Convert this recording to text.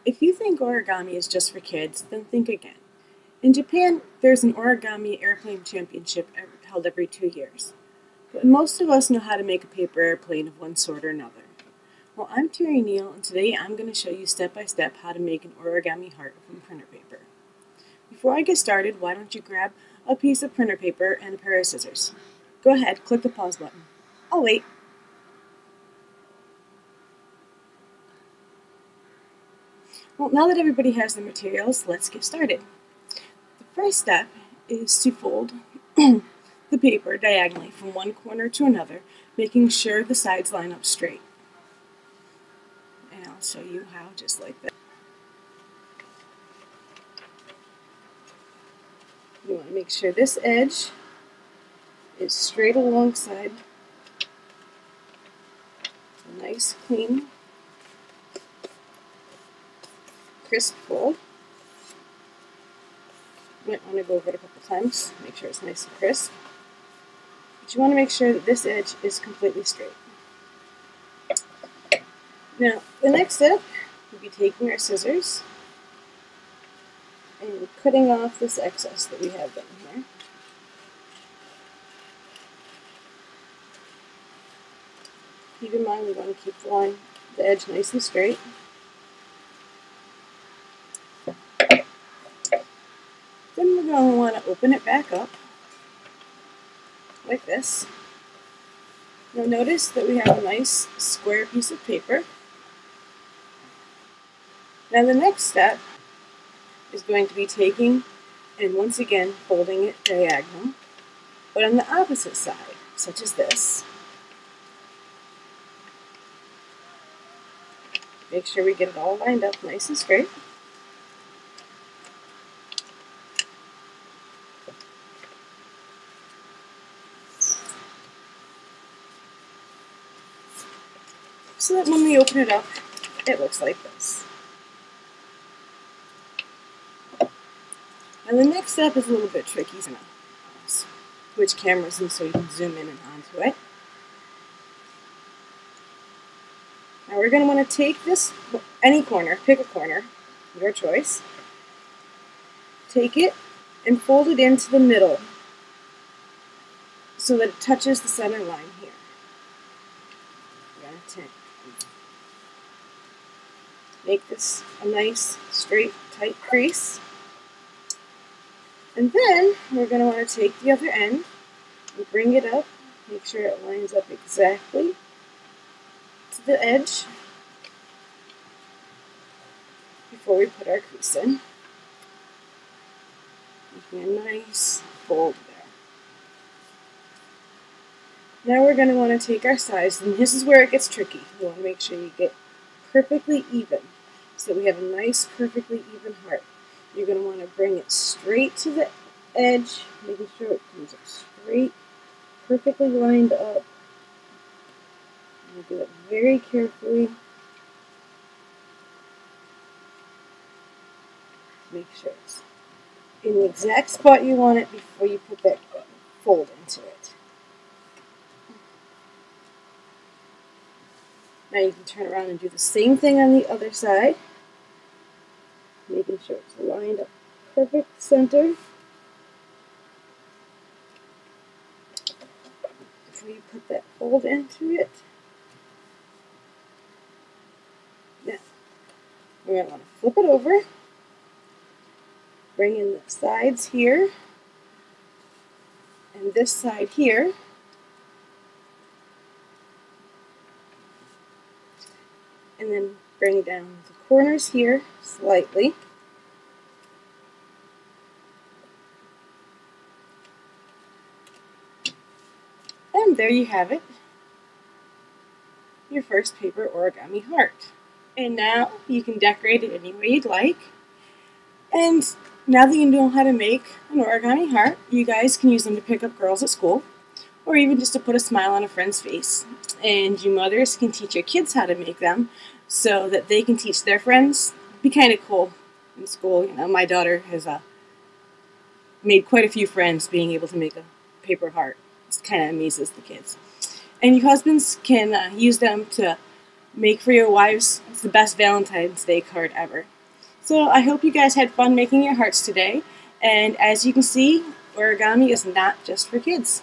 If you think origami is just for kids, then think again. In Japan, there's an origami airplane championship held every 2 years. But most of us know how to make a paper airplane of one sort or another. Well, I'm Terry Neal, and today I'm going to show you step by step how to make an origami heart from printer paper. Before I get started, why don't you grab a piece of printer paper and a pair of scissors. Go ahead, click the pause button. I'll wait. Well, now that everybody has the materials, let's get started. The first step is to fold the paper diagonally from one corner to another, making sure the sides line up straight. And I'll show you how, just like that. You want to make sure this edge is straight alongside. It's a nice, clean, crisp fold. You might want to go over it a couple times, make sure it's nice and crisp. But you want to make sure that this edge is completely straight. Now, the next step would be taking our scissors and cutting off this excess that we have down here. Keep in mind we want to keep the edge nice and straight. Then we're going to want to open it back up, like this. Now notice that we have a nice square piece of paper. Now the next step is going to be taking and once again folding it diagonal, but on the opposite side, such as this. Make sure we get it all lined up nice and straight. So that when we open it up, it looks like this. And the next step is a little bit tricky. So now, switch cameras in so you can zoom in and onto it. Now we're going to want to take this, any corner, pick a corner, your choice. Take it and fold it into the middle so that it touches the center line here. We're going to make this a nice, straight, tight crease. And then we're going to want to take the other end and bring it up, make sure it lines up exactly to the edge before we put our crease in. Making a nice fold there. Now we're going to want to take our sides, and this is where it gets tricky. You want to make sure you get perfectly even, so that we have a nice, perfectly even heart. You're going to want to bring it straight to the edge, making sure it comes up straight, perfectly lined up. You do it very carefully. Make sure it's in the exact spot you want it before you put that fold into it. Now you can turn around and do the same thing on the other side, making sure it's lined up perfect center before you put that fold into it. Now, we're going to want to flip it over, bring in the sides here, and this side here, and then bring down the corners here slightly. And there you have it, your first paper origami heart. And now you can decorate it any way you'd like. And now that you know how to make an origami heart, you guys can use them to pick up girls at school, or even just to put a smile on a friend's face. And you mothers can teach your kids how to make them so that they can teach their friends. It'd be kind of cool in school. You know, my daughter has made quite a few friends being able to make a paper heart. It kind of amazes the kids. And you husbands can use them to make for your wives. It's the best Valentine's Day card ever. So I hope you guys had fun making your hearts today. And as you can see, origami is not just for kids.